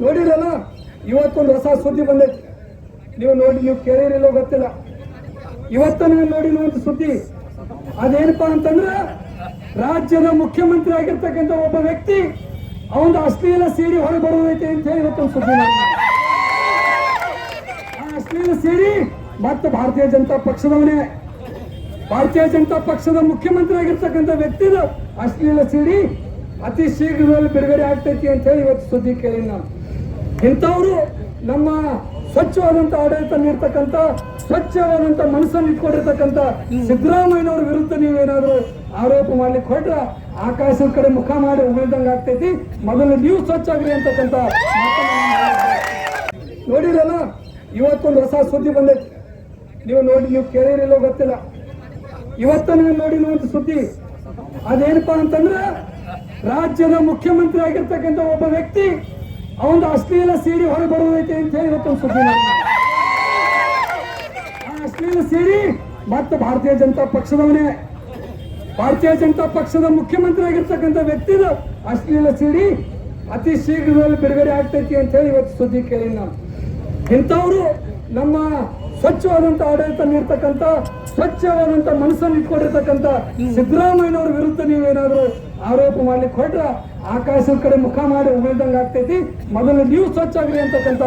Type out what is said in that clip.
ನೋಡಿರಲ್ಲ, ಇವತ್ತೊಂದು ಹೊಸ ಸುದ್ದಿ ಬಂದೈತಿ. ನೀವು ಕೇಳಿರಿಲ್ಲೋ ಗೊತ್ತಿಲ್ಲ. ಇವತ್ತು ನೀವು ನೋಡಿರುವಂತ ಸುದ್ದಿ ಅದೇನಪ್ಪಾ ಅಂತಂದ್ರೆ, ರಾಜ್ಯದ ಮುಖ್ಯಮಂತ್ರಿ ಆಗಿರ್ತಕ್ಕಂಥ ಒಬ್ಬ ವ್ಯಕ್ತಿ ಅವನ ಅಶ್ಲೀಲ ಸಿಡಿ ಹೊರಗೆ ಬರುವುದೈತೆ ಅಂತ ಹೇಳಿ ಇವತ್ತೊಂದು ಸುದ್ದಿ. ಆ ಅಶ್ಲೀಲ ಸಿಡಿ ಮತ್ತು ಭಾರತೀಯ ಜನತಾ ಪಕ್ಷದವನೇ, ಭಾರತೀಯ ಜನತಾ ಪಕ್ಷದ ಮುಖ್ಯಮಂತ್ರಿ ಆಗಿರ್ತಕ್ಕಂಥ ವ್ಯಕ್ತಿದು ಅಶ್ಲೀಲ ಸಿಡಿ ಅತಿ ಶೀಘ್ರದಲ್ಲಿ ಬಿಡುಗಡೆ ಆಗ್ತೈತಿ ಅಂತ ಹೇಳಿ ಇವತ್ತು ಸುದ್ದಿ ಕೇಳಿ ನಾನು. ಇಂಥವ್ರು ನಮ್ಮ ಸ್ವಚ್ಛವಾದಂತ ಆಡಳಿತ ನೀಡ್ತಕ್ಕಂಥ, ಸ್ವಚ್ಛವಾದಂತ ಮನಸ್ಸನ್ನು ಇಟ್ಕೊಂಡಿರ್ತಕ್ಕಂಥ ಸಿದ್ದರಾಮಯ್ಯನವ್ರ ವಿರುದ್ಧ ನೀವೇನಾದ್ರೂ ಆರೋಪ ಮಾಡ್ಲಿಕ್ಕೆ ಹೊರಟ್ರ ಆಕಾಶದ ಕಡೆ ಮುಖ ಮಾಡಿ ಉಳಿದಂಗ ಆಗ್ತೈತಿ. ಮೊದಲು ನೀವು ಸ್ವಚ್ಛ ಆಗ್ರಿ ಅಂತಕ್ಕಂಥ ನೋಡಿರಲ್ಲ, ಇವತ್ತೊಂದು ಹೊಸ ಸುದ್ದಿ ಬಂದೈತಿ. ನೀವು ಕೇಳಿರಿಲ್ಲೋ ಗೊತ್ತಿಲ್ಲ. ಇವತ್ತು ನೀವು ನೋಡಿರುವಂತ ಸುದ್ದಿ ಅದೇನಪ್ಪಾ ಅಂತಂದ್ರೆ, ರಾಜ್ಯದ ಮುಖ್ಯಮಂತ್ರಿ ಆಗಿರ್ತಕ್ಕಂಥ ಒಬ್ಬ ವ್ಯಕ್ತಿ ಅವನ ಅಶ್ಲೀಲ ಸಿಡಿ ಹೊರಗೆ ಬರುವುದೈತೆ ಅಂತ ಹೇಳಿ ಇವತ್ತೊಂದು ಸುದ್ದಿ. ಆ ಅಶ್ಲೀಲ ಸಿಡಿ ಮತ್ತು ಭಾರತೀಯ ಜನತಾ ಪಕ್ಷದವನೇ, ಭಾರತೀಯ ಜನತಾ ಪಕ್ಷದ ಮುಖ್ಯಮಂತ್ರಿ ಆಗಿರ್ತಕ್ಕಂಥ ವ್ಯಕ್ತಿದು ಅಶ್ಲೀಲ ಸಿಡಿ ಅತಿ ಶೀಘ್ರದಲ್ಲಿ ಬಿಡುಗಡೆ ಆಗ್ತೈತಿ ಅಂತ ಹೇಳಿ ಇವತ್ತು ಸುದ್ದಿ ಕೇಳಿ ನಾನು. ಇಂಥವ್ರು ನಮ್ಮ ಸ್ವಚ್ಛವಾದಂತ ಆಡಳಿತ ನೀಡ್ತಕ್ಕಂಥ, ಸ್ವಚ್ಛವಾದಂತ ಮನಸ್ಸನ್ನು ಇಟ್ಕೊಂಡಿರ್ತಕ್ಕಂಥ ಸಿದ್ದರಾಮಯ್ಯನವ್ರ ವಿರುದ್ಧ ನೀವೇನಾದ್ರೂ ಆರೋಪ ಮಾಡ್ಲಿಕ್ಕೆ ಹೊರಟ್ರ ಆಕಾಶದ ಕಡೆ ಮುಖ ಮಾಡಿ ಉಳಿದಂಗ ಆಗ್ತೈತಿ. ಮೊದಲು ನೀವು ಸ್ವಚ್ಛ ಆಗ್ರಿ ಅಂತಕ್ಕಂಥ